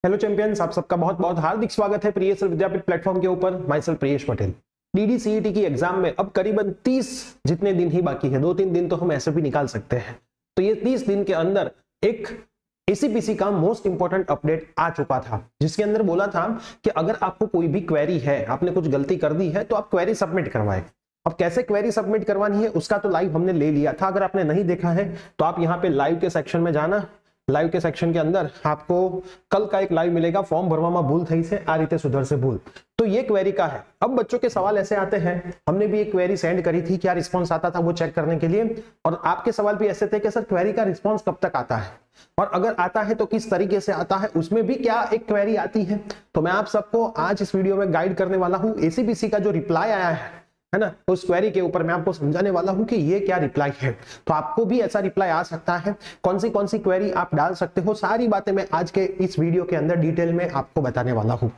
Hello champions, आप सबका बहुत बहुत हार्दिक स्वागत है प्रियेश विद्यापीठ प्लेटफॉर्म के ऊपर। Myself Priyesh Patel. DDCET की एग्जाम में अब करीबन 30 जितने दिन ही बाकी है, 2-3 दिन तो हम ऐसे भी निकाल सकते हैं। तो ये 30 दिन के अंदर एक एसीपीसी का मोस्ट इंपॉर्टेंट अपडेट आ चुका था, जिसके अंदर बोला था कि अगर आपको कोई भी क्वेरी है, आपने कुछ गलती कर दी है, तो आप क्वेरी सबमिट करवाएं। अब कैसे क्वेरी सबमिट करवानी है उसका तो लाइव हमने ले लिया था। अगर आपने नहीं देखा है तो आप यहाँ पे लाइव के सेक्शन में जाना। लाइव के सेक्शन के अंदर आपको कल का एक लाइव मिलेगा, फॉर्म भरवा भूल थई से आ रीते सुधर से भूल। तो ये क्वेरी का है। अब बच्चों के सवाल ऐसे आते हैं, हमने भी एक क्वेरी सेंड करी थी, क्या रिस्पांस आता था वो चेक करने के लिए। और आपके सवाल भी ऐसे थे कि सर क्वेरी का रिस्पांस कब तक आता है, और अगर आता है तो किस तरीके से आता है, उसमें भी क्या एक क्वेरी आती है। तो मैं आप सबको आज इस वीडियो में गाइड करने वाला हूं। एसीपीसी का जो रिप्लाई आया है ना, उस क्वेरी के ऊपर मैं आपको समझाने वाला हूं कि ये क्या रिप्लाई है। तो आपको भी ऐसा रिप्लाई आ सकता है, कौन सी क्वेरी आप डाल सकते हो, सारी बातें मैं आज के इस वीडियो के अंदर डिटेल में आपको बताने वाला हूं।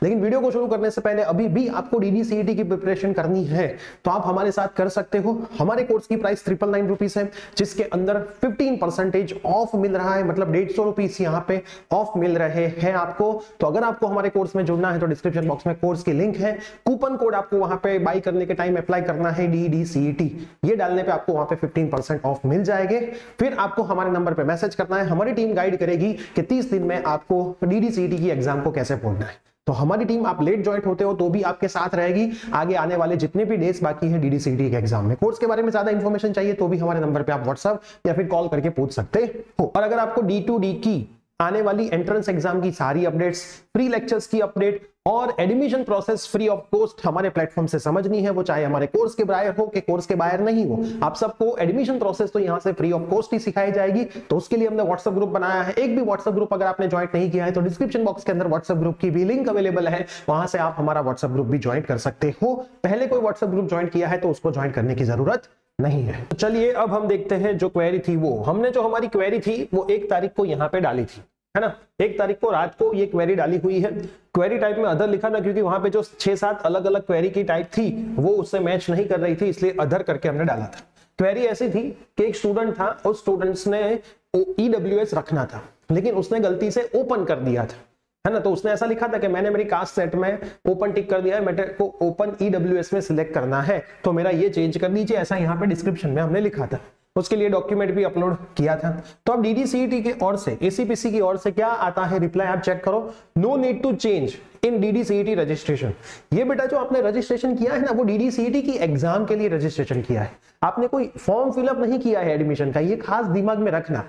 लेकिन वीडियो को शुरू करने से पहले अभी भी आपको डीडीसीईटी की प्रिपरेशन करनी है तो आप हमारे साथ कर सकते हो। हमारे कोर्स की प्राइस 999 रुपीज है, जिसके अंदर 15% ऑफ मिल रहा है, मतलब 150 रुपीज यहाँ पे ऑफ मिल रहे हैं आपको। तो अगर आपको हमारे कोर्स में जुड़ना है तो डिस्क्रिप्शन बॉक्स में कोर्स की लिंक है, कूपन कोड आपको वहां पे बाई करने के टाइम अप्लाई करना है डीडीसीईटी, ये डालने पे आपको वहां पे 15% ऑफ मिल जाएंगे। फिर आपको हमारे नंबर पे मैसेज करना है, हमारी टीम गाइड करेगी कि 30 दिन में आपको डीडीसीईटी की एग्जाम को कैसे पढ़ना है। तो हमारी टीम, आप लेट ज्वाइन होते हो तो भी आपके साथ रहेगी आगे आने वाले जितने भी डेज बाकी है डीडीसीईटी के एग्जाम में। कोर्स के बारे में ज्यादा इंफॉर्मेशन चाहिए तो भी हमारे नंबर पे आप व्हाट्सएप या फिर कॉल करके पूछ सकते हो। और अगर आपको D2D की आने वाली एंट्रेंस एग्जाम की सारी अपडेट्स, फ्री लेक्चर्स की अपडेट और admission process free of cost हमारे प्लेटफॉर्म से समझनी है, वो चाहे हमारे कोर्स के बाहर हो कि कोर्स के बाहर नहीं हो, आप सबको एडमिशन प्रोसेस तो यहाँ से फ्री ऑफ कॉस्ट ही सिखाई जाएगी। तो उसके लिए हमने व्हाट्सएप ग्रुप बनाया है। एक भी व्हाट्सएप ग्रुप अगर आपने ज्वाइन नहीं किया है तो डिस्क्रिप्शन बॉक्स के अंदर व्हाट्सएप ग्रुप की भी लिंक अवेलेबल है, वहां से आप हमारा व्हाट्सएप ग्रुप भी ज्वाइन कर सकते हो। पहले कोई व्हाट्सएप ग्रुप ज्वाइन किया है तो उसको ज्वाइन करने की जरूरत नहीं है। तो चलिए अब हम देखते हैं जो क्वेरी थी वो हमने, जो हमारी क्वेरी थी वो 1 तारीख को यहाँ पे डाली थी, है ना। 1 तारीख को रात को ये क्वेरी डाली हुई है। क्वेरी टाइप में अदर लिखा था क्योंकि वहां पे जो 6-7 अलग अलग क्वेरी की टाइप थी वो उससे मैच नहीं कर रही थी, इसलिए अदर करके हमने डाला था। क्वेरी ऐसी थी कि एक स्टूडेंट था, उस स्टूडेंट्स ने ईडब्ल्यूएस रखना था लेकिन उसने गलती से ओपन कर दिया था, है ना। तो उसने ऐसा लिखा था कि मैंने मेरी कास्ट सेट में ओपन टिक कर दिया है, मेरे को ओपन ईडब्ल्यूएस में सिलेक्ट करना है, तो मेरा ये चेंज कर दीजिए, ऐसा यहाँ पे डिस्क्रिप्शन में हमने लिखा था। उसके लिए डॉक्यूमेंट भी अपलोड किया था। तो अब डीडीसीईटी की ओर से, एसीपीसी की ओर से क्या आता है रिप्लाई, आप चेक करो। No need to change in DDCET registration. ये बेटा जो आपने रजिस्ट्रेशन किया है ना, वो डीडीसीईटी की एग्जाम के लिए रजिस्ट्रेशन किया है, आपने कोई फॉर्म फिलअप नहीं किया है एडमिशन का। ये खास दिमाग में रखना,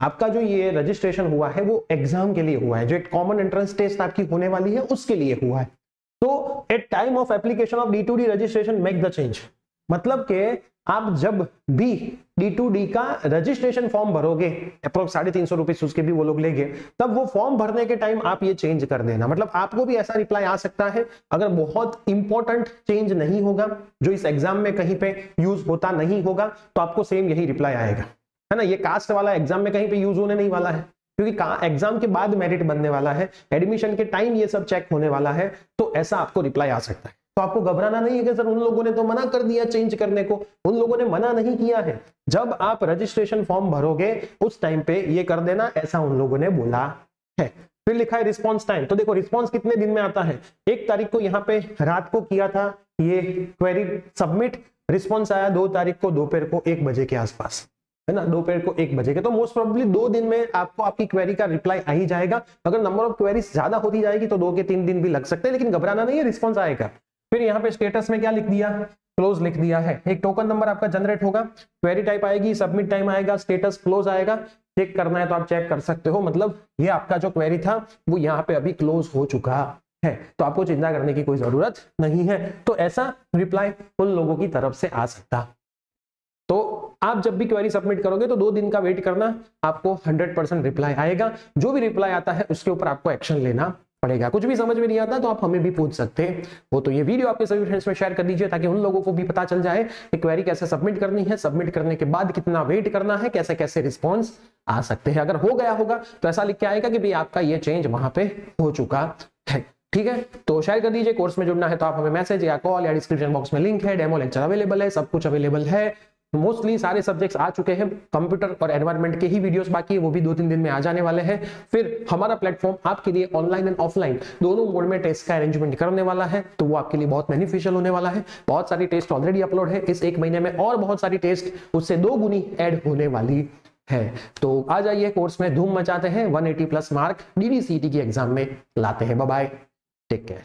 आपका जो ये रजिस्ट्रेशन हुआ है वो एग्जाम के लिए हुआ है, जो एक कॉमन एंट्रेंस टेस्ट आपकी होने वाली है उसके लिए हुआ है। तो at time of application of D2D registration make the change, मतलब के आप जब भी D2D का रजिस्ट्रेशन फॉर्म भरोगे, अप्रोक्स 350 रुपीज उसके भी वो लोग लेंगे, तब वो फॉर्म भरने के टाइम आप ये चेंज कर देना। मतलब आपको भी ऐसा रिप्लाई आ सकता है, अगर बहुत इंपॉर्टेंट चेंज नहीं होगा, जो इस एग्जाम में कहीं पे यूज होता नहीं होगा, तो आपको सेम यही रिप्लाई आएगा, है ना। ये कास्ट वाला एग्जाम में कहीं पे यूज होने नहीं वाला है, क्योंकि एग्जाम के बाद मेरिट बनने वाला है, एडमिशन के टाइम ये सब चेक होने वाला है, तो ऐसा आपको रिप्लाई आ सकता है। तो आपको घबराना नहीं है कि सर उन लोगों ने तो मना कर दिया चेंज करने को। उन लोगों ने मना नहीं किया है, जब आप रजिस्ट्रेशन फॉर्म भरोगे उस टाइम पे ये कर देना, ऐसा उन लोगों ने बोला है। फिर लिखा है रिस्पॉन्स टाइम, तो देखो रिस्पॉन्स कितने दिन में आता है। 1 तारीख को यहाँ पे रात को किया था ये क्वेरी सबमिट, रिस्पॉन्स आया 2 तारीख को दोपहर को 1 बजे के आसपास, है ना, दोपहर को 1 बजे के। तो मोस्ट प्रोबेबली 2 दिन में आपको आपकी क्वेरी का रिप्लाई आ ही जाएगा। अगर नंबर ऑफ क्वेरीज ज्यादा होती जाएगी तो 2 के 3 दिन भी लग सकते हैं, लेकिन घबराना नहीं है, रिस्पॉन्स आएगा। फिर यहाँ पे स्टेटस में क्या लिख दिया, क्लोज लिख दिया है। एक टोकन नंबर आपका जनरेट होगा, क्वेरी टाइप आएगी, सबमिट टाइम आएगा, स्टेटस क्लोज आएगा। चेक करना है तो आप चेक कर सकते हो, मतलब ये आपका जो क्वेरी था वो यहाँ पे अभी क्लोज हो चुका है, तो आपको चिंता करने की कोई जरूरत नहीं है। तो ऐसा रिप्लाई उन लोगों की तरफ से आ सकता। तो आप जब भी क्वेरी सबमिट करोगे तो 2 दिन का वेट करना, आपको 100% रिप्लाई आएगा। जो भी रिप्लाई आता है उसके ऊपर आपको एक्शन लेना पड़ेगा। कुछ भी समझ में नहीं आता तो आप हमें भी पूछ सकते हैं वो। तो ये वीडियो आपके सभी फ्रेंड्स में शेयर कर दीजिए ताकि उन लोगों को भी पता चल जाए कि क्वेरी कैसे सबमिट करनी है, सबमिट करने के बाद कितना वेट करना है, कैसे कैसे रिस्पॉन्स आ सकते हैं। अगर हो गया होगा तो ऐसा लिख के आएगा कि भाई आपका ये चेंज वहां पे हो चुका है, ठीक है। तो शेयर कर दीजिए। कोर्स में जुड़ना है तो आप हमें मैसेज या कॉल या डिस्क्रिप्शन बॉक्स में लिंक है, डेमो लेक्चर अवेलेबल है, सब कुछ अवेलेबल है। मोस्टली सारे सब्जेक्ट्स आ चुके हैं, कंप्यूटर और एनवायरनमेंट के ही वीडियोस बाकी है, वो भी 2-3 दिन में आ जाने वाले हैं। फिर हमारा प्लेटफॉर्म आपके लिए ऑनलाइन एंड ऑफलाइन दोनों मोड में टेस्ट का अरेंजमेंट करने वाला है, तो वो आपके लिए बहुत बेनिफिशियल होने वाला है। बहुत सारी टेस्ट ऑलरेडी अपलोड है, इस 1 महीने में और बहुत सारी टेस्ट उससे 2 गुनी ऐड होने वाली है। तो आ जाइए, कोर्स में धूम मचाते हैं, 180+ मार्क DDCET की एग्जाम में लाते हैं। Bye bye, take care.